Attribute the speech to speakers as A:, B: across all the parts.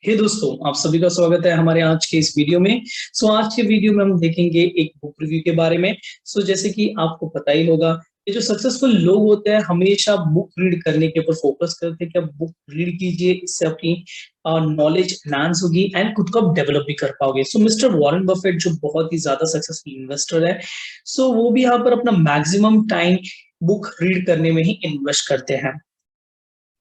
A: हे दोस्तों, आप सभी का स्वागत है हमारे आज के इस वीडियो में। आज के वीडियो में हम देखेंगे एक बुक रिव्यू के बारे में। जैसे कि आपको पता ही होगा कि जो सक्सेसफुल लोग होते हैं हमेशा बुक रीड करने के ऊपर फोकस करते हैं कि आप बुक रीड कीजिए, इससे अपनी नॉलेज एनहांस होगी एंड खुद को आप डेवलप भी कर पाओगे। मिस्टर वॉरेन बफेट जो बहुत ही ज्यादा सक्सेसफुल इन्वेस्टर है, वो भी यहाँ पर अपना मैक्सिमम टाइम बुक रीड करने में ही इन्वेस्ट करते हैं।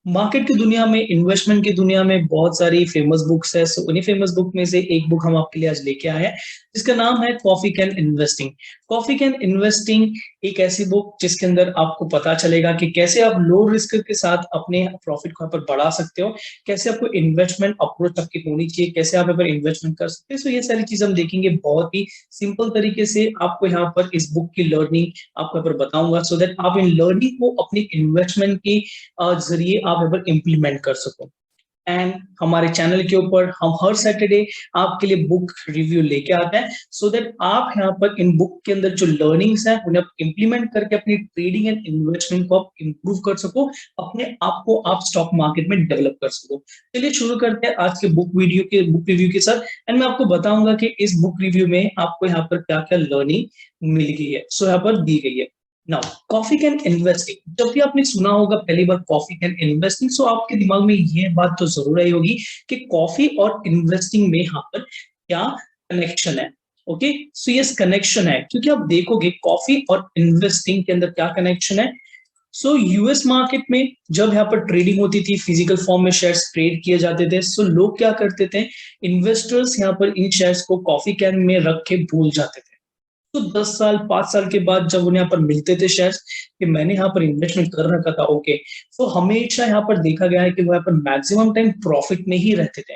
A: मार्केट की दुनिया में, इन्वेस्टमेंट की दुनिया में बहुत सारी फेमस बुक्स है। उन्हीं फेमस बुक में से एक बुक हम आपके लिए आज लेके आए हैं जिसका नाम है coffee can investing. Coffee can investing एक ऐसी बुक जिसके अंदर आपको पता चलेगा कि कैसे आप लो रिस्क के साथ अपने प्रॉफिट को यहाँ पर बढ़ा सकते हो, कैसे आपको इन्वेस्टमेंट अप्रोच आपकी होनी चाहिए, कैसे आप यहाँ पर इन्वेस्टमेंट कर सकते हैं। ये सारी चीज हम देखेंगे बहुत ही सिंपल तरीके से। आपको यहाँ पर इस बुक की लर्निंग आपको यहाँ पर बताऊंगा सो दैट आप इन लर्निंग को अपनी इन्वेस्टमेंट की जरिए आप यहाँ पर इम्प्लीमेंट कर सको। एंड हमारे चैनल के ऊपर हम हर सैटरडे आपके लिए बुक रिव्यू लेके आते हैं सो दैट आप यहाँ पर इन बुक के अंदर जो लर्निंग्स हैं उन्हें आप इम्प्लीमेंट करके अपनी ट्रेडिंग एंड इन्वेस्टमेंट को आप इंप्रूव कर सको, अपने आप को आप स्टॉक मार्केट में डेवलप कर सको। चलिए शुरू करते हैं आज के बुक रिव्यू के साथ। एंड मैं आपको बताऊंगा कि इस बुक रिव्यू में आपको यहाँ पर क्या क्या लर्निंग मिल गई है। यहाँ पर दी गई है। नाउ कॉफी कैन इन्वेस्टिंग, जब भी आपने सुना होगा पहली बार कॉफी कैन इन्वेस्टिंग, आपके दिमाग में ये बात तो जरूर आई होगी कि कॉफी और इन्वेस्टिंग में यहाँ पर क्या कनेक्शन है। ओके, यस कनेक्शन है, क्योंकि आप देखोगे कॉफी और इन्वेस्टिंग के अंदर क्या कनेक्शन है। यूएस मार्केट में जब यहाँ पर ट्रेडिंग होती थी, फिजिकल फॉर्म में शेयर्स ट्रेड किए जाते थे, लोग क्या करते थे, इन्वेस्टर्स यहाँ पर इन शेयर्स को कॉफी कैन में रख के भूल जाते थे। 10 साल 5 साल के बाद जब उन्हें यहाँ पर मिलते थे शेयर्स कि मैंने यहाँ पर इन्वेस्टमेंट कर रखा था, ओके, हमेशा यहाँ पर देखा गया है कि वो यहाँ पर मैक्सिमम टाइम प्रॉफिट में ही रहते थे।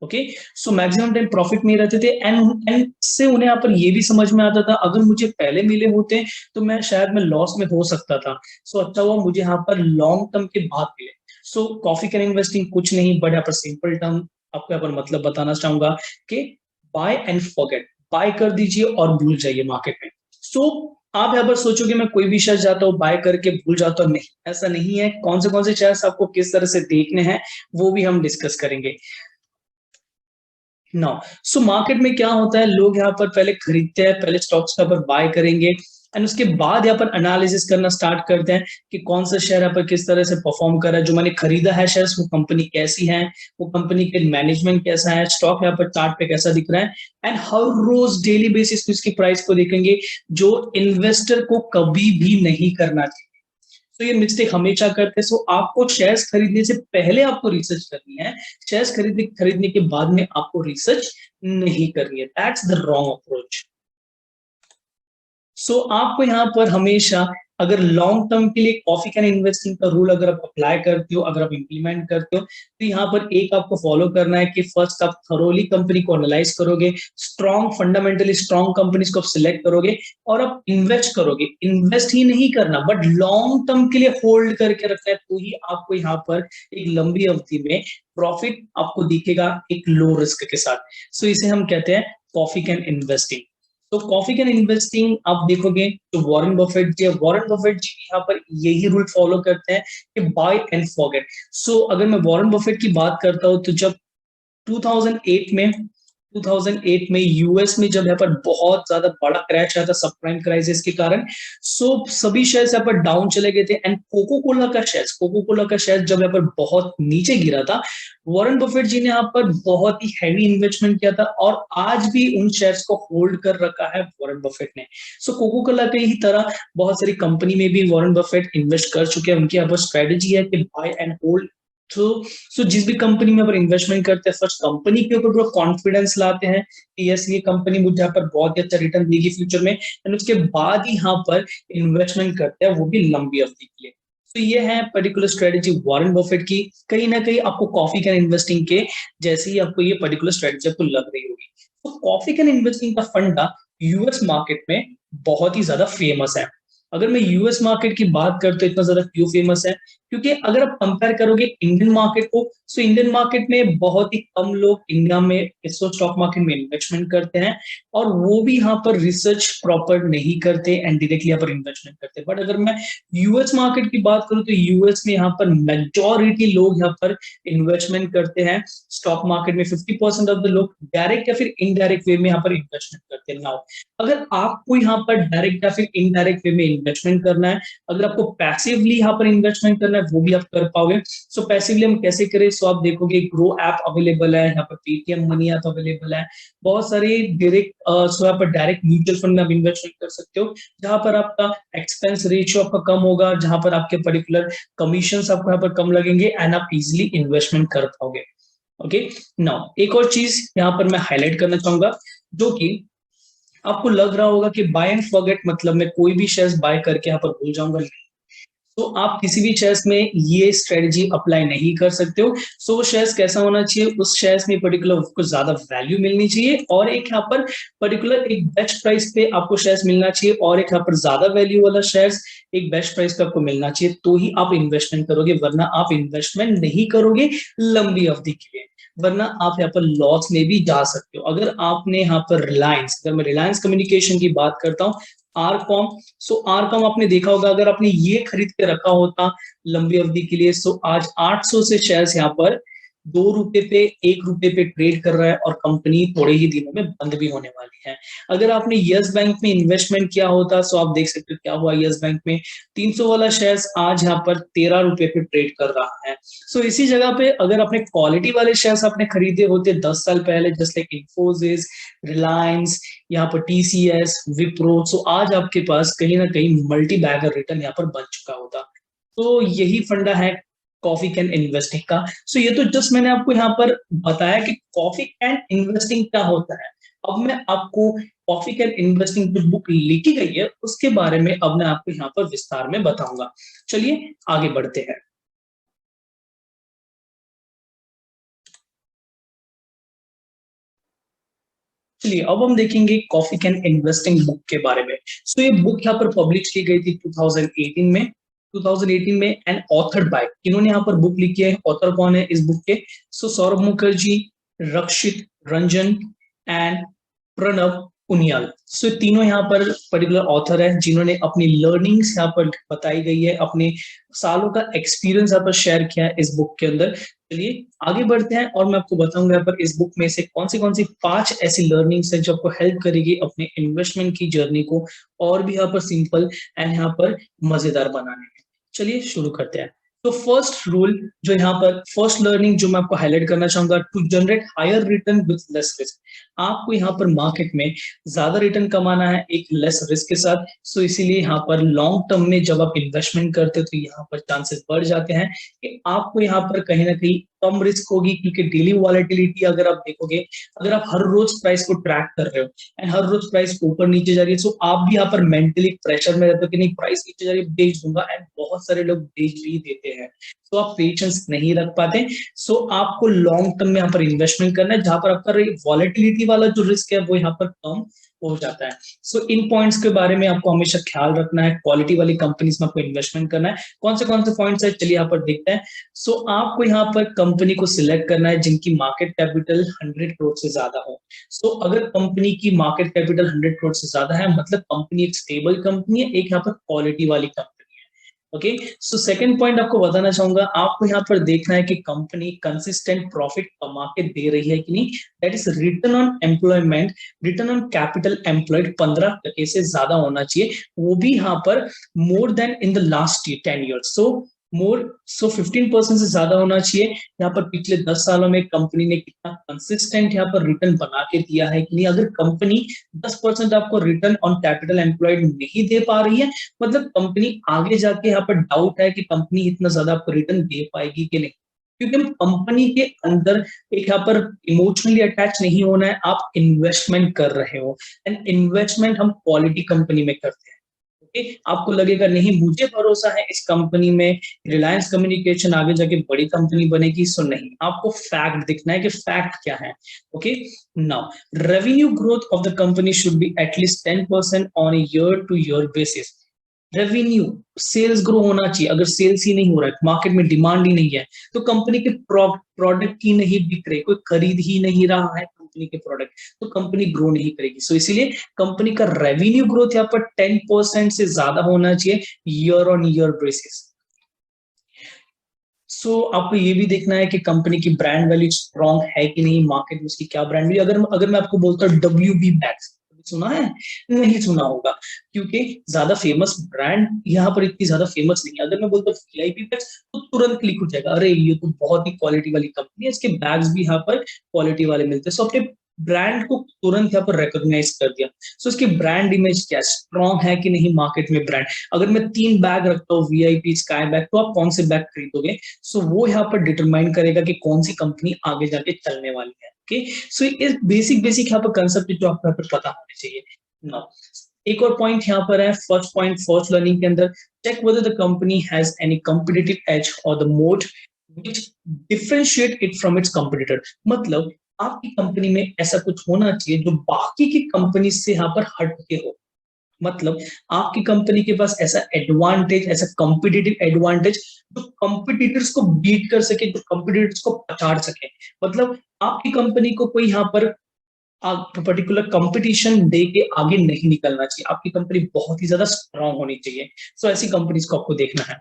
A: ओके, मैक्सिमम टाइम प्रॉफिट में ही रहते थे एंड से उन्हें यहाँ पर ये भी समझ में आता था अगर मुझे पहले मिले होते तो मैं शायद मैं लॉस में हो सकता था। अच्छा हुआ मुझे यहाँ पर लॉन्ग टर्म के बाद मिले। कॉफी कैन इन्वेस्टिंग कुछ नहीं बट यहाँ पर सिंपल टर्म आपको यहाँ पर मतलब बताना चाहूंगा कि बाय एंड फॉरगेट, बाय कर दीजिए और भूल जाइए मार्केट में। आप यहाँ पर सोचोगे मैं कोई भी शेयर जाता हूँ बाय करके भूल जाता हूँ, नहीं, ऐसा नहीं है। कौन से शेयर्स आपको किस तरह से देखने हैं वो भी हम डिस्कस करेंगे। मार्केट में क्या होता है, लोग यहाँ पर पहले खरीदते हैं, पहले स्टॉक्स का पर बाय करेंगे एंड उसके बाद यहाँ पर एनालिसिस करना स्टार्ट करते हैं कि कौन सा शेयर यहाँ पर किस तरह से परफॉर्म कर रहा है, जो मैंने खरीदा है शेयर्स वो कंपनी कैसी है, वो कंपनी के मैनेजमेंट कैसा है, स्टॉक यहाँ पर चार्ट पे कैसा दिख रहा है एंड हर रोज डेली बेसिस पे इसकी प्राइस को देखेंगे, जो इन्वेस्टर को कभी भी नहीं करना चाहिए। ये मिस्टेक हमेशा करते हैं। आपको शेयर्स खरीदने से पहले आपको रिसर्च करनी है, शेयर्स खरीदने के बाद में आपको रिसर्च नहीं करनी है। That's the wrong approach. आपको यहाँ पर हमेशा अगर लॉन्ग टर्म के लिए कॉफी कैन इन्वेस्टिंग का रूल अगर आप अप्लाई करते हो, अगर आप इंप्लीमेंट करते हो, तो यहाँ पर एक आपको फॉलो करना है कि फर्स्ट आप थरोली कंपनी को एनालाइज करोगे, स्ट्रॉन्ग फंडामेंटली स्ट्रॉन्ग कंपनीज को आप सिलेक्ट करोगे और आप इन्वेस्ट करोगे। इन्वेस्ट ही नहीं करना बट लॉन्ग टर्म के लिए होल्ड करके रखना है, तो ही आपको यहाँ पर एक लंबी अवधि में प्रॉफिट आपको दिखेगा एक लो रिस्क के साथ। इसे हम कहते हैं coffee can investing. Coffee can investing आप देखोगे तो वॉरेन बफेट जी यहाँ पर यही रूल फॉलो करते हैं कि बाय एंड फॉरगेट। अगर मैं वॉरेन बफेट की बात करता हूं तो जब 2008 में यूएस में जब यहाँ पर बहुत ज्यादा बड़ा क्रैश आया था सब प्राइम क्राइसिस के कारण, सभी शेयर्स यहाँ पर डाउन चले गए थे एंड कोको कोला का शेयर जब यहाँ पर बहुत नीचे गिरा था, वॉरेन बफेट जी ने यहाँ पर बहुत ही हैवी इन्वेस्टमेंट किया था और आज भी उन शेयर्स को होल्ड कर रखा है वॉरेन बफेट ने। कोको कोला की ही तरह बहुत सारी कंपनी में भी वॉरेन बफेट इन्वेस्ट कर चुके हैं। उनकी यहाँ पर स्ट्रेटेजी है कि बाय एंड होल्ड। जिस भी कंपनी में अगर इन्वेस्टमेंट करते हैं फर्स्ट कंपनी के ऊपर पूरा कॉन्फिडेंस लाते हैं कि यस ये कंपनी मुझे यहाँ पर बहुत अच्छा रिटर्न देगी फ्यूचर में एंड उसके बाद ही यहाँ पर इन्वेस्टमेंट करते हैं, वो भी लंबी अवधि के लिए। ये है पर्टिकुलर स्ट्रेटेजी वॉरेन बफेट की। कहीं ना कहीं आपको कॉफी कैन इन्वेस्टिंग के जैसे ही आपको ये पर्टिकुलर स्ट्रेटेजी आपको लग रही होगी। कॉफी कैन इन्वेस्टिंग का फंडा यूएस मार्केट में बहुत ही ज्यादा फेमस है। अगर मैं यूएस मार्केट की बात करता हूं इतना ज्यादा क्यों फेमस है, क्योंकि अगर आप कंपेयर करोगे इंडियन मार्केट को, सो इंडियन मार्केट में बहुत ही कम लोग इंडिया में स्टॉक मार्केट में इन्वेस्टमेंट करते हैं, और वो भी यहाँ पर रिसर्च प्रॉपर नहीं करते एंड डायरेक्टली यहाँ पर इन्वेस्टमेंट करते हैं। बट अगर मैं यूएस मार्केट की बात करूं तो यूएस में यहाँ पर मेजॉरिटी लोग यहाँ पर इन्वेस्टमेंट करते हैं स्टॉक मार्केट में। 50% ऑफ द लोग डायरेक्ट या फिर इनडायरेक्ट वे में यहाँ पर इन्वेस्टमेंट करते हैं। नाउ अगर आपको यहाँ पर डायरेक्ट या फिर इनडायरेक्ट वे में इन्वेस्टमेंट करना है, अगर आपको पैसिवली यहाँ पर इन्वेस्टमेंट करना है, वो भी आप कर पाओगे। सो पैसिवली हम कैसे करें? सो आप देखोगे ग्रो ऐप अवेलेबल है, यहाँ पर पेटीएम मनी ऐप अवेलेबल है, बहुत सारे डायरेक्ट सो यहाँ पर डायरेक्ट म्यूचुअल फंड में आप इन्वेस्टमेंट कर सकते हो, जहां पर आपका एक्सपेंस रेशियो आपका कम होगा, जहां पर आपके पर्टिकुलर कमीशन आपको यहाँ पर कम लगेंगे एंड आप इजिली इन्वेस्टमेंट कर पाओगे। ओके, नाउ एक और चीज यहाँ पर मैं हाईलाइट करना चाहूंगा, जो कि आपको लग रहा होगा कि बाय एंड फॉरगेट, मतलब मैं कोई भी शेयर्स बाय करके यहाँ पर भूल जाऊंगा, तो आप किसी भी शेयर्स में ये स्ट्रेटजी अप्लाई नहीं कर सकते हो। सो वो शेयर्स कैसा होना चाहिए? उस शेयर्स में पर्टिकुलर आपको ज्यादा वैल्यू मिलनी चाहिए, और एक यहाँ पर पर्टिकुलर एक बेस्ट प्राइस पे आपको शेयर्स मिलना चाहिए, और एक यहाँ पर ज्यादा वैल्यू वाला शेयर्स एक बेस्ट प्राइस पे आपको मिलना चाहिए, तो ही आप इन्वेस्टमेंट करोगे, वरना आप इन्वेस्टमेंट नहीं करोगे लंबी अवधि के लिए, वरना आप यहाँ पर लॉस में भी जा सकते हो। अगर आपने यहाँ पर रिलायंस, अगर मैं रिलायंस कम्युनिकेशन की बात करता हूँ, आरकॉम, सो आरकॉम आपने देखा होगा, अगर आपने ये खरीद के रखा होता लंबी अवधि के लिए, सो आज 800 से शेयर्स यहाँ पर 2 रुपए पे 1 रुपए पे ट्रेड कर रहा है, और कंपनी थोड़े ही दिनों में बंद भी होने वाली है। अगर आपने यस बैंक में इन्वेस्टमेंट किया होता, सो आप देख सकते हो क्या हुआ यस बैंक में, 300 वाला शेयर्स आज यहाँ पर 13 रुपए पे ट्रेड कर रहा है। सो इसी जगह पे अगर आपने क्वालिटी वाले शेयर्स आपने खरीदे होते 10 साल पहले, जैसे लाइक इन्फोसिस, रिलायंस, यहाँ पर टीसीएस, विप्रो, सो आज आपके पास कहीं ना कहीं मल्टी बैगर रिटर्न यहाँ पर बन चुका होता। तो यही फंडा है कॉफी कैन इन्वेस्टिंग का। सो ये तो जस्ट मैंने आपको यहाँ पर बताया कि कॉफी कैन इन्वेस्टिंग क्या होता है। अब मैं आपको कॉफी कैन इन्वेस्टिंग जो बुक लिखी गई है उसके बारे में अब मैं आपको यहाँ पर विस्तार में बताऊंगा। चलिए आगे बढ़ते हैं। चलिए अब हम देखेंगे कॉफी कैन इन्वेस्टिंग बुक के बारे में। सो ये बुक यहाँ पर पब्लिश की गई थी 2018 में, 2018 में, एंड ऑथर्ड बाय, इन्होंने यहाँ पर बुक लिखी है। ऑथर कौन है इस बुक के? सो सौरभ मुखर्जी, रक्षित रंजन एंड प्रणव उनियाल। सो तीनों यहाँ पर पर्टिकुलर ऑथर है, जिन्होंने अपनी लर्निंग्स यहाँ पर बताई गई है, अपने सालों का एक्सपीरियंस यहाँ पर शेयर किया है इस बुक के अंदर। चलिए आगे बढ़ते हैं, और मैं आपको बताऊंगा यहाँ पर इस बुक में से कौन सी 5 ऐसी लर्निंग्स है जो आपको हेल्प करेगी अपने इन्वेस्टमेंट की जर्नी को और भी यहाँ पर सिंपल एंड यहाँ पर मजेदार बनाने में। चलिए शुरू करते हैं। तो फर्स्ट रूल जो यहाँ पर फर्स्ट लर्निंग जो मैं आपको हाईलाइट करना चाहूंगा, to generate higher return with less risk. आपको यहाँ पर मार्केट में ज्यादा रिटर्न कमाना है एक लेस रिस्क के साथ। सो इसीलिए यहाँ पर लॉन्ग टर्म में जब आप इन्वेस्टमेंट करते हो तो यहाँ पर चांसेस बढ़ जाते हैं कि आपको यहाँ पर कहीं ना कहीं कम रिस्क होगी, क्योंकि डेली वॉलेटिलिटी अगर आप देखोगे, अगर आप हर रोज प्राइस को ट्रैक कर रहे हो एंड हर रोज प्राइस ऊपर नीचे जा रही है, सो आप भी यहाँ पर मेंटली प्रेशर में रहते हो कि नहीं प्राइस नीचे जा रही है बेच दूंगा, एंड बहुत सारे लोग बेच भी देते हैं, तो आप पेशेंस नहीं रख पाते। सो आपको लॉन्ग टर्म में यहाँ पर इन्वेस्टमेंट करना है, जहां पर आपका वॉलेटिलिटी वाला जो रिस्क है वो यहाँ पर कम हो जाता है। सो इन पॉइंट्स के बारे में आपको हमेशा ख्याल रखना है। क्वालिटी वाली कंपनीज में आपको इन्वेस्टमेंट करना है। कौन से पॉइंट्स है चलिए यहाँ पर देखते हैं। सो आपको यहाँ पर कंपनी को सिलेक्ट करना है जिनकी मार्केट कैपिटल 100 करोड़ से ज्यादा हो। सो अगर कंपनी की मार्केट कैपिटल 100 करोड़ से ज्यादा है, मतलब कंपनी एक स्टेबल कंपनी है, एक यहाँ पर क्वालिटी वाली company. Okay, so second point आपको बताना चाहूंगा, आपको यहाँ पर देखना है कि कंपनी कंसिस्टेंट प्रॉफिट कमा के दे रही है कि नहीं। That is return on employment, return on capital employed 15% से ज्यादा होना चाहिए, वो भी यहाँ पर more than in the last 10 years. So 15% से ज्यादा होना चाहिए। यहाँ पर पिछले 10 सालों में कंपनी ने कितना कंसिस्टेंट यहाँ पर रिटर्न बना के दिया है कि नहीं। अगर कंपनी 10% आपको रिटर्न ऑन कैपिटल एम्प्लॉयड नहीं दे पा रही है, मतलब कंपनी आगे जाके यहाँ पर डाउट है कि कंपनी इतना ज्यादा आपको रिटर्न दे पाएगी कि नहीं, क्योंकि हम कंपनी के अंदर एक यहाँ पर इमोशनली अटैच नहीं होना है। आप इन्वेस्टमेंट कर रहे हो एंड इन्वेस्टमेंट हम क्वालिटी कंपनी में करते हैं। आपको लगेगा नहीं मुझे भरोसा है इस कंपनी में, रिलायंस कम्युनिकेशन आगे जाके बड़ी कंपनी बनेगी, सो नहीं, आपको फैक्ट दिखना है कि फैक्ट क्या है। Okay, now revenue growth of the company should be at least 10% on a year two year basis. Revenue, cells grow होना चाहिए। अगर सेल्स ही नहीं हो रहा है, मार्केट में डिमांड ही नहीं है, तो कंपनी के प्रोडक्ट ही नहीं बिक रहे, कोई खरीद ही नहीं रहा है कंपनी के प्रोडक्ट, तो कंपनी ग्रो नहीं करेगी। सो इसीलिए कंपनी का रेवेन्यू ग्रोथ यहाँ पर 10% से ज्यादा होना चाहिए ईयर ऑन ईयर बेसिस। सो आपको ये भी देखना है कि कंपनी की ब्रांड वैल्यू स्ट्रांग है कि नहीं, मार्केट में उसकी क्या ब्रांड वैल्यू। अगर मैं आपको बोलता हूँ WB बैग्स, सुना है? नहीं सुना होगा, क्योंकि ज्यादा फेमस ब्रांड यहाँ पर इतनी ज्यादा फेमस नहीं है। अगर मैं बोलता हूँ VIP बैग्स, तो तुरंत क्लिक हो जाएगा, अरे ये तो बहुत ही क्वालिटी वाली कंपनी है, इसके बैग्स भी यहाँ पर क्वालिटी वाले मिलते हैं। सो अपने ब्रांड को तुरंत यहाँ पर रिकॉग्नाइज कर दिया। सो इसकी ब्रांड इमेज क्या स्ट्रॉन्ग है कि नहीं मार्केट में ब्रांड। अगर मैं 3 बैग रखता हूँ VIP स्काई बैग, तो आप कौन से बैग खरीदोगे? सो वो यहाँ पर डिटरमाइन करेगा कि कौन सी कंपनी आगे जाके चलने वाली है। ओके, सो इस बेसिक बेसिक यहाँ पर कंसेप्ट जो आपको यहाँ पर पता होने चाहिए। नाउ एक और पॉइंट यहाँ पर है, फर्स्ट पॉइंट फर्स्ट लर्निंग के अंदर, check whether the company has any competitive edge और the moat which differentiate it from its competitor. मतलब आपकी कंपनी में ऐसा कुछ होना चाहिए जो बाकी की कंपनी से यहाँ पर हट के हो। मतलब आपकी कंपनी के पास ऐसा एडवांटेज, ऐसा कॉम्पिटिटिव एडवांटेज जो कॉम्पिटिटर्स को बीट कर सके, जो कॉम्पिटिटर्स को पछाड़ सके। मतलब आपकी कंपनी को कोई यहाँ पर पर्टिकुलर कंपटीशन दे के आगे नहीं निकलना चाहिए, आपकी कंपनी बहुत ही ज्यादा स्ट्रांग होनी चाहिए। सो ऐसी कंपनीज को आपको देखना है।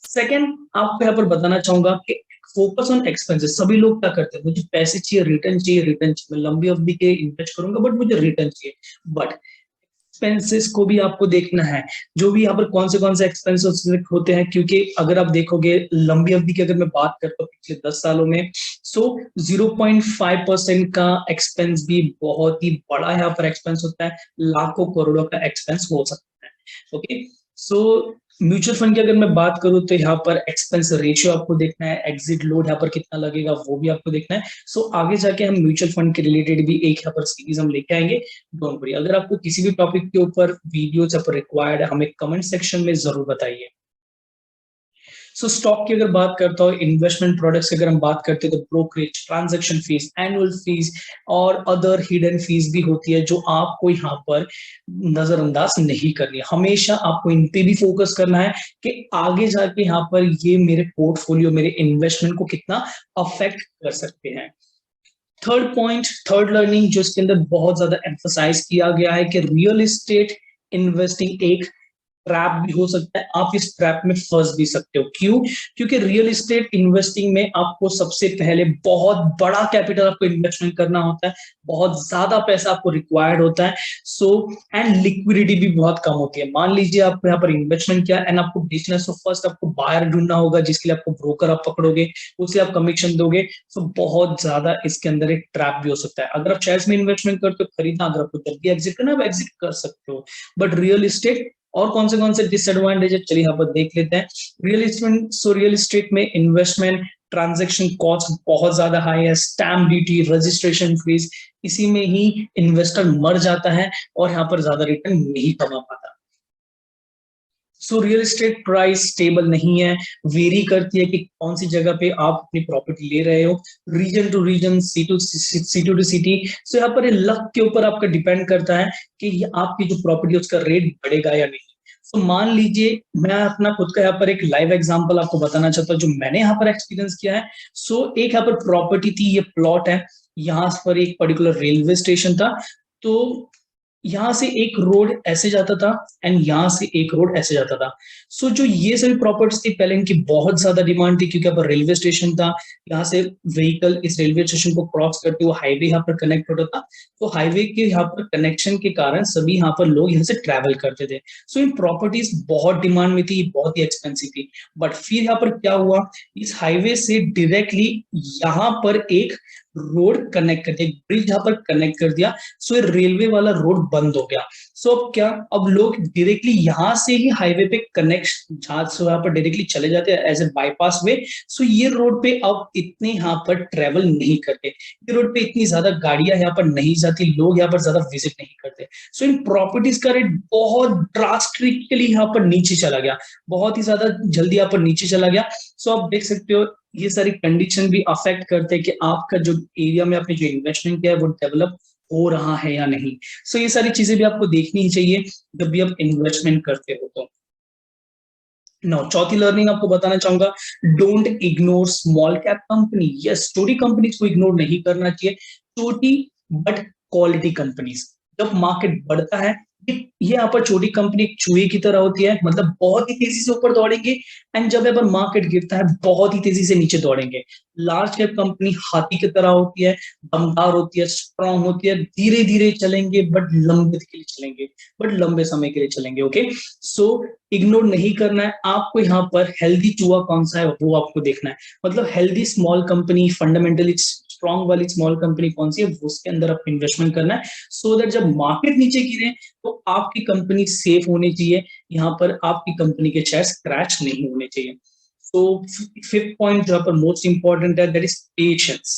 A: सेकंड, आपको यहाँ पर बताना चाहूंगा कि फोकस ऑन एक्सपेंसेस। सभी लोग क्या करते हैं, मुझे पैसे चाहिए, रिटर्न चाहिए, रिटर्न चाहिए, मैं लंबी अवधि के इन्वेस्ट करूंगा बट मुझे रिटर्न चाहिए। बट एक्सपेंसेस को भी आपको देखना है, जो भी यहाँ पर कौन से एक्सपेंसेस होते हैं, क्योंकि अगर आप देखोगे लंबी अवधि की अगर मैं बात करता हूँ पिछले 10 सालों में, सो 0.5% का एक्सपेंस भी बहुत ही बड़ा यहाँ पर एक्सपेंस होता है, लाखों करोड़ों का एक्सपेंस हो सकता है। ओके, सो म्यूचुअल फंड की अगर मैं बात करूं तो यहाँ पर एक्सपेंस रेशियो आपको देखना है, एग्जिट लोड यहाँ पर कितना लगेगा वो भी आपको देखना है। सो आगे जाके हम म्यूचुअल फंड के रिलेटेड भी एक यहाँ पर सीरीज हम लेके आएंगे, डोंट वरी। अगर आपको किसी भी टॉपिक के ऊपर वीडियोस यहाँ पर रिक्वायर्ड है, हमें कमेंट सेक्शन में जरूर बताइए। सो स्टॉक की अगर बात करता हूँ, इन्वेस्टमेंट प्रोडक्ट्स की अगर हम बात करते हैं, तो brokerage, transaction fees, annual fees और अदर हिडन फीस भी होती है, जो आपको यहाँ पर नजरअंदाज नहीं करनी है। हमेशा आपको इन पे भी फोकस करना है कि आगे जाके यहाँ पर ये मेरे पोर्टफोलियो, मेरे इन्वेस्टमेंट को कितना अफेक्ट कर सकते हैं। थर्ड पॉइंट, थर्ड लर्निंग जो इसके अंदर बहुत ज्यादा एम्फसाइज किया गया है कि रियल एस्टेट इन्वेस्टिंग एक ट्रैप भी हो सकता है, आप इस ट्रैप में फंस भी सकते हो। क्यों? क्योंकि रियल एस्टेट इन्वेस्टिंग में आपको सबसे पहले बहुत बड़ा कैपिटल आपको इन्वेस्टमेंट करना होता है, बहुत ज्यादा पैसा आपको रिक्वायर्ड होता है। सो एंड लिक्विडिटी भी बहुत कम होती है। मान लीजिए आप यहाँ पर इन्वेस्टमेंट किया एंड आपको बेचना है, सो फर्स्ट आपको बायर ढूंढना होगा, जिसके लिए आपको ब्रोकर आप पकड़ोगे, उसे आप कमीशन दोगे। सो बहुत ज्यादा इसके अंदर एक ट्रैप भी हो सकता है। अगर आप शेयर्स में इन्वेस्टमेंट करते हो, खरीदना, अगर आपको जब भी एग्जिट करना है आप एग्जिट कर सकते हो, बट रियल एस्टेट और कौन से डिसएडवांटेज है, चलिए यहाँ पर देख लेते हैं। रियल एस्टेट में इन्वेस्टमेंट ट्रांजैक्शन कॉस्ट बहुत ज्यादा हाई है, स्टैम्प ड्यूटी, रजिस्ट्रेशन फीस, इसी में ही इन्वेस्टर मर जाता है और यहाँ पर ज्यादा रिटर्न नहीं कमा पाता। So real estate price stable नहीं है, वेरी करती है कि कौन सी जगह पे आप अपनी प्रॉपर्टी ले रहे हो, region to region, city to city. So यहाँ पर लक के ऊपर आपका डिपेंड करता है कि आपकी जो प्रॉपर्टी है उसका रेट बढ़ेगा या नहीं। तो मान लीजिए, मैं अपना खुद का यहाँ पर एक लाइव एग्जांपल आपको बताना चाहता हूँ जो मैंने यहाँ पर एक्सपीरियंस किया है। सो एक यहाँ पर प्रॉपर्टी थी, ये प्लॉट है, यहाँ पर एक पर्टिकुलर रेलवे स्टेशन था, तो यहाँ से एक रोड ऐसे जाता था एंड यहाँ से एक रोड ऐसे जाता था। सो जो ये सभी प्रॉपर्टीज थी, पहले इनकी बहुत ज्यादा डिमांड थी, क्योंकि यहाँ पर रेलवे स्टेशन था, यहाँ से व्हीकल इस रेलवे स्टेशन को क्रॉस करते हुए हाईवे यहाँ पर कनेक्ट होता था। तो हाईवे के यहाँ पर कनेक्शन के कारण सभी यहाँ पर लोग यहाँ से ट्रैवल करते थे। सो इन प्रॉपर्टीज बहुत डिमांड में थी, बहुत ही एक्सपेंसिव थी। बट फिर यहाँ पर क्या हुआ, इस हाईवे से डायरेक्टली यहाँ पर एक रोड कनेक्ट कर दिया, ब्रिज यहाँ पर कनेक्ट कर दिया। सो ये रेलवे वाला रोड बंद हो गया। सो अब क्या, अब लोग डायरेक्टली यहाँ से ही हाईवे पे कनेक्ट, जहां से यहाँ पर डायरेक्टली चले जाते हैं एज ए बाईपास वे। सो ये रोड पे अब इतने यहाँ पर ट्रेवल नहीं करते, ये रोड पे इतनी ज्यादा गाड़ियां यहाँ पर नहीं जाती, लोग यहाँ पर ज्यादा विजिट नहीं करते। सो इन प्रॉपर्टीज का रेट बहुत ड्रास्टिकली यहाँ पर नीचे चला गया, बहुत ही ज्यादा जल्दी यहाँ पर नीचे चला गया। सो आप देख सकते हो ये सारी कंडीशन भी अफेक्ट करते हैं कि आपका जो एरिया में आपने जो इन्वेस्टमेंट किया है वो डेवलप हो रहा है या नहीं। सो ये सारी चीजें भी आपको देखनी ही चाहिए जब भी आप इन्वेस्टमेंट करते हो। तो नाउ चौथी लर्निंग आपको बताना चाहूंगा, don't ignore small cap company. Yes, छोटी कंपनीज को इग्नोर नहीं करना चाहिए, छोटी बट क्वालिटी कंपनीज। जब मार्केट बढ़ता है, ये यहाँ पर छोटी कंपनी एक चूहे की तरह होती है, मतलब बहुत ही तेजी से ऊपर दौड़ेंगे, एंड जब यहाँ पर मार्केट गिरता है बहुत ही तेजी से नीचे दौड़ेंगे। लार्ज कैप कंपनी हाथी की तरह होती है, दमदार होती है, स्ट्रांग होती है, धीरे धीरे चलेंगे बट लंबे के लिए चलेंगे, बट लंबे समय के लिए चलेंगे। ओके, सो इग्नोर नहीं करना है आपको। यहाँ पर हेल्दी चूहा कौन सा है वो आपको देखना है, मतलब healthy small company, fundamentally strong वाली स्मॉल कंपनी कौन सी है, उसके अंदर आपको इन्वेस्टमेंट करना है, सो दैट जब मार्केट नीचे गिरे तो आपकी कंपनी सेफ होनी चाहिए, यहाँ पर आपकी कंपनी के शेयर्स क्रैश नहीं होने चाहिए। सो फिफ्थ पॉइंट जो पर मोस्ट इंपॉर्टेंट है, दैट इज पेशेंस।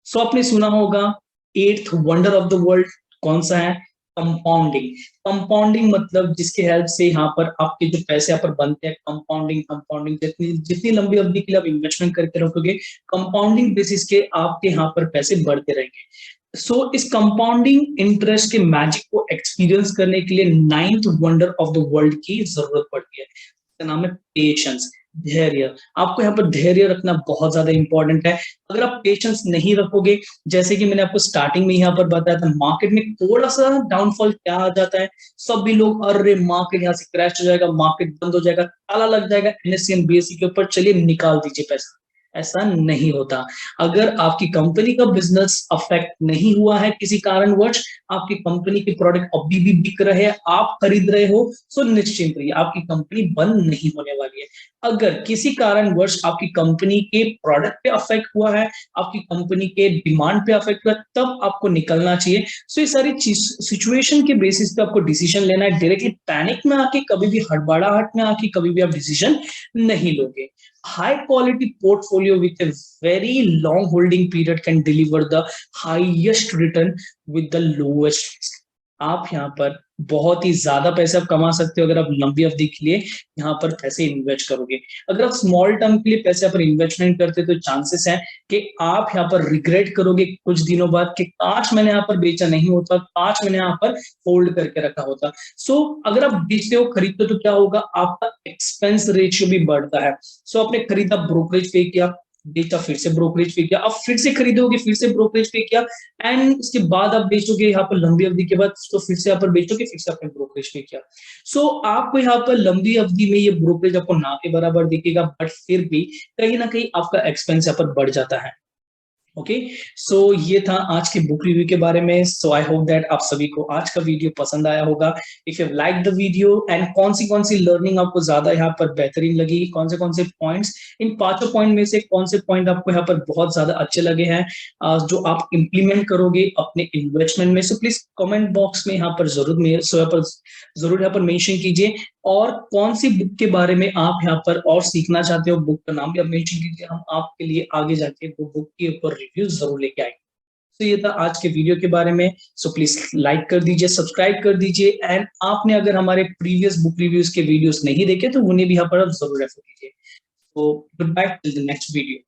A: सो आपने सुना होगा eighth wonder of the world कौन सा है, कंपाउंडिंग। कंपाउंडिंग मतलब जिसके हेल्प से यहाँ पर आपके जो पैसे यहाँ पर बनते हैं, कंपाउंडिंग। कंपाउंडिंग जितनी जितनी लंबी अवधि के लिए आप इन्वेस्टमेंट करके रखोगे, कंपाउंडिंग बेसिस के आपके यहाँ पर पैसे बढ़ते रहेंगे। सो इस कंपाउंडिंग इंटरेस्ट के मैजिक को एक्सपीरियंस करने के लिए ninth wonder of the world की जरूरत पड़ती है, इसका नाम है पेशेंस, धैर्य। आपको यहाँ पर धैर्य रखना बहुत ज्यादा इंपॉर्टेंट है। अगर आप पेशेंस नहीं रखोगे, जैसे कि मैंने आपको स्टार्टिंग में यहाँ पर बताया था, मार्केट में थोड़ा सा डाउनफॉल क्या आ जाता है, सभी लोग अरे मार्केट यहाँ से क्रैश हो जाएगा, मार्केट बंद हो जाएगा, ताला लग जाएगा एनएससी एंड बीएसई के ऊपर, चलिए निकाल दीजिए पैसा। ऐसा नहीं होता। अगर आपकी कंपनी का बिजनेस अफेक्ट नहीं हुआ है किसी कारणवश, आपकी कंपनी के प्रोडक्ट अभी भी बिक रहे हैं, आप खरीद रहे हो, सो निश्चिंत रहिए आपकी कंपनी बंद नहीं होने वाली है। अगर किसी कारणवश आपकी कंपनी के प्रोडक्ट पे अफेक्ट हुआ है, आपकी कंपनी के डिमांड पे अफेक्ट हुआ है, तब आपको निकलना चाहिए। सो ये सारी सिचुएशन के बेसिस पे आपको डिसीजन लेना है। डायरेक्टली पैनिक में आके, कभी भी हड़बड़ाहट में आके कभी भी आप डिसीजन नहीं लोगे। High quality portfolio with A very long holding period can deliver the highest return with the lowest risk। आप यहाँ पर बहुत ही ज्यादा पैसे आप कमा सकते हो अगर आप लंबी अवधि के लिए यहाँ पर पैसे इन्वेस्ट करोगे। अगर आप स्मॉल टर्म के लिए पैसे पर इन्वेस्टमेंट करते तो चांसेस है कि आप यहाँ पर रिग्रेट करोगे कुछ दिनों बाद कि काश मैंने यहाँ पर बेचा नहीं होता, काश मैंने यहाँ पर होल्ड करके रखा होता। सो अगर आप बेचते हो, खरीदते हो, तो क्या होगा, आपका एक्सपेंस रेशियो भी बढ़ता है। सो आपने खरीदा, ब्रोकरेज पे किया, बेचा, फिर से ब्रोकरेज पे किया, अब फिर से खरीदोगे, फिर से ब्रोकरेज पे किया, एंड उसके बाद आप बेचोगे यहाँ पर लंबी अवधि के बाद, तो फिर से यहाँ पर बेचोगे, फिर से आपने ब्रोकरेज पे किया। सो आपको यहाँ पर लंबी अवधि में ये ब्रोकरेज आपको ना के बराबर दिखेगा, बट फिर भी कहीं ना कहीं आपका एक्सपेंस यहाँ पर बढ़ जाता है। ओके, सो ये था आज के बुक रिव्यू के बारे में। सो आई होप दैट आप सभी को आज का वीडियो पसंद आया होगा। If you like the video and कौन सी लर्निंग आपको ज्यादा यहाँ पर बेहतरीन लगी, कौन से पॉइंट्स, इन पांचों पॉइंट में से कौन से पॉइंट आपको यहाँ पर बहुत ज्यादा अच्छे लगे हैं, जो आप इंप्लीमेंट करोगे अपने इन्वेस्टमेंट में, सो प्लीज कमेंट बॉक्स में यहाँ पर जरूर यहाँ पर मेंशन कीजिए। और कौन सी बुक के बारे में आप यहाँ पर और सीखना चाहते हो, बुक का नाम भी आप मेंशन कीजिए, हम आपके लिए आगे जाके वो बुक के ऊपर रिव्यू जरूर लेके आएंगे। तो ये था आज के वीडियो के बारे में। सो प्लीज लाइक कर दीजिए, सब्सक्राइब कर दीजिए, एंड आपने अगर हमारे प्रीवियस बुक रिव्यूज के वीडियोस नहीं देखे तो उन्हें भी यहाँ पर आप जरूर रेफर कीजिए। तो good bye till the next video.